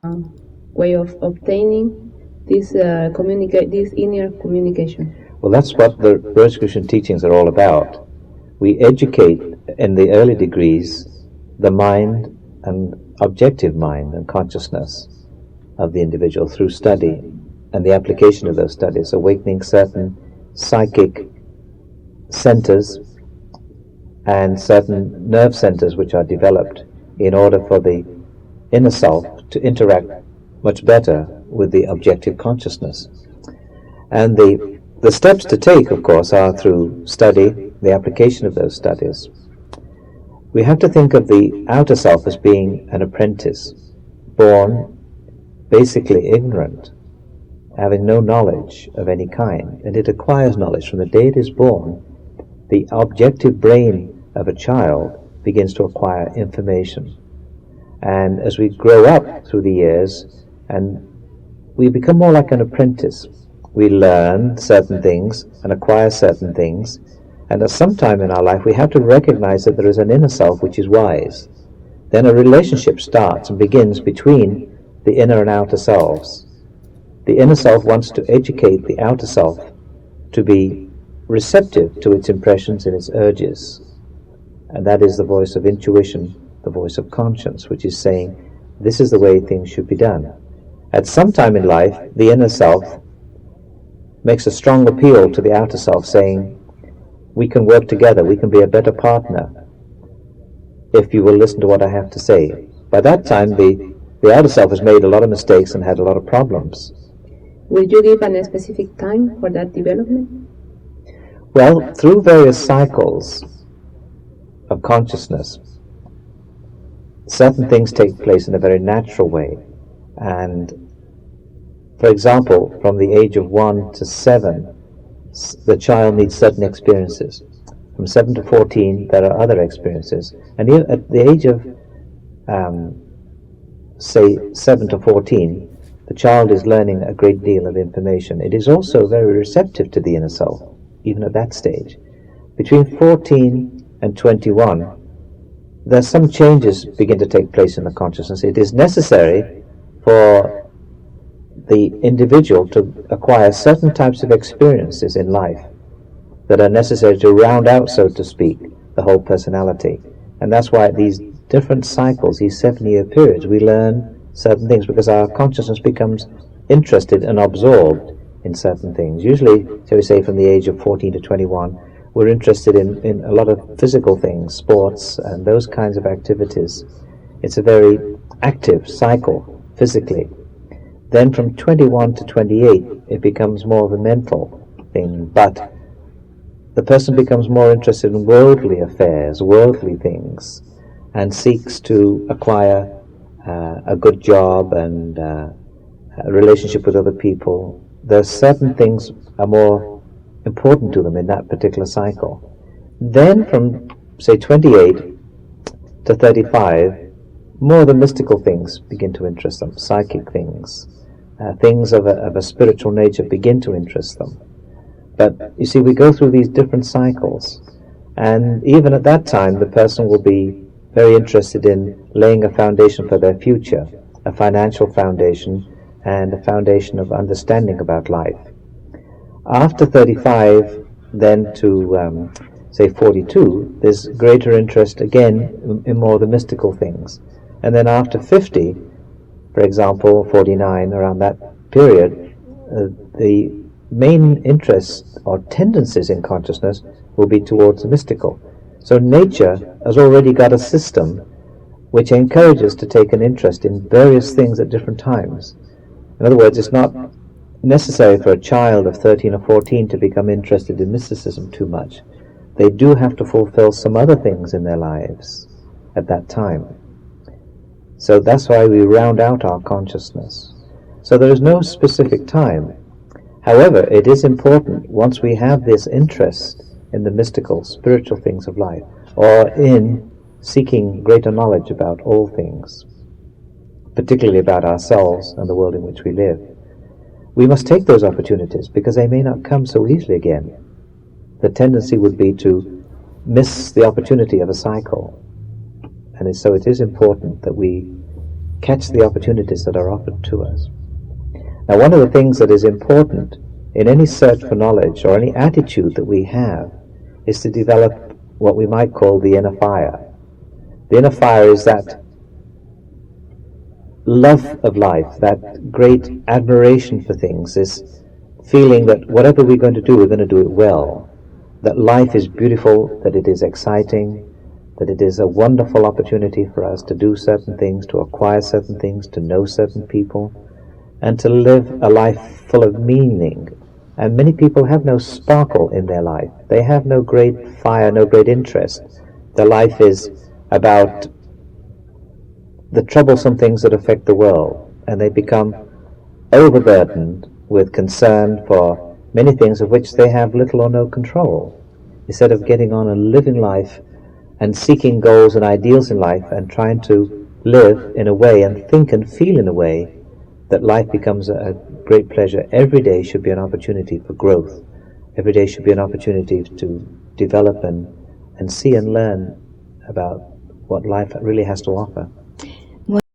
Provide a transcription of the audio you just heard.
way of obtaining this inner communication. Well, that's what the Rosicrucian teachings are all about. We educate in the early degrees the mind and objective mind and consciousness of the individual through study and the application of those studies, awakening certain psychic centers and certain nerve centers which are developed in order for the inner self to interact much better with the objective consciousness. And the steps to take, of course, are through study, the application of those studies. We have to think of the outer self as being an apprentice, born basically ignorant, having no knowledge of any kind, and it acquires knowledge from the day it is born. The objective brain of a child begins to acquire information. And as we grow up through the years, and we become more like an apprentice, we learn certain things and acquire certain things, and at some time in our life we have to recognize that there is an inner self which is wise. Then a relationship starts and begins between the inner and outer selves. The inner self wants to educate the outer self to be receptive to its impressions and its urges. And that is the voice of intuition, the voice of conscience, which is saying, this is the way things should be done. At some time in life, the inner self makes a strong appeal to the outer self, saying, we can work together, we can be a better partner, if you will listen to what I have to say. By that time, the outer self has made a lot of mistakes and had a lot of problems. Will you give a specific time for that development? Well, through various cycles of consciousness, certain things take place in a very natural way. And, for example, from the age of 1 to 7, the child needs certain experiences. From 7 to 14, there are other experiences. And at the age of, say, 7 to 14, the child is learning a great deal of information. It is also very receptive to the inner self, even at that stage. Between 14 and 21, there's some changes begin to take place in the consciousness. It is necessary for the individual to acquire certain types of experiences in life that are necessary to round out, so to speak, the whole personality. And that's why at these different cycles, these 7-year periods, we learn certain things because our consciousness becomes interested and absorbed in certain things. Usually, shall we say, from the age of 14 to 21, we're interested in a lot of physical things, sports, and those kinds of activities. It's a very active cycle, physically. Then from 21 to 28, it becomes more of a mental thing, but the person becomes more interested in worldly affairs, worldly things, and seeks to acquire a good job and a relationship with other people. There's certain things are more important to them in that particular cycle. Then from, say, 28 to 35, more of the mystical things begin to interest them, psychic things. Things of a spiritual nature begin to interest them. But you see, we go through these different cycles, and even at that time the person will be very interested in laying a foundation for their future, a financial foundation and a foundation of understanding about life. After 35, then to say 42, there's greater interest again in more of the mystical things. And then after 50, for example, 49, around that period, the main interests or tendencies in consciousness will be towards the mystical. So nature has already got a system which encourages to take an interest in various things at different times. In other words, it's not necessary for a child of 13 or 14 to become interested in mysticism too much. They do have to fulfill some other things in their lives at that time. So that's why we round out our consciousness. So there is no specific time. However, it is important, once we have this interest in the mystical, spiritual things of life, or in seeking greater knowledge about all things, particularly about ourselves and the world in which we live, we must take those opportunities because they may not come so easily again. The tendency would be to miss the opportunity of a cycle. And so it is important that we catch the opportunities that are offered to us. Now, one of the things that is important in any search for knowledge or any attitude that we have is to develop what we might call the inner fire. The inner fire is that love of life, that great admiration for things, this feeling that whatever we're going to do, we're going to do it well, that life is beautiful, that it is exciting, that it is a wonderful opportunity for us to do certain things, to acquire certain things, to know certain people, and to live a life full of meaning. And many people have no sparkle in their life. They have no great fire, no great interest. Their life is about the troublesome things that affect the world, and they become overburdened with concern for many things of which they have little or no control, instead of getting on and living life and seeking goals and ideals in life and trying to live in a way and think and feel in a way that life becomes a great pleasure. Every day should be an opportunity for growth. Every day should be an opportunity to develop and see and learn about what life really has to offer.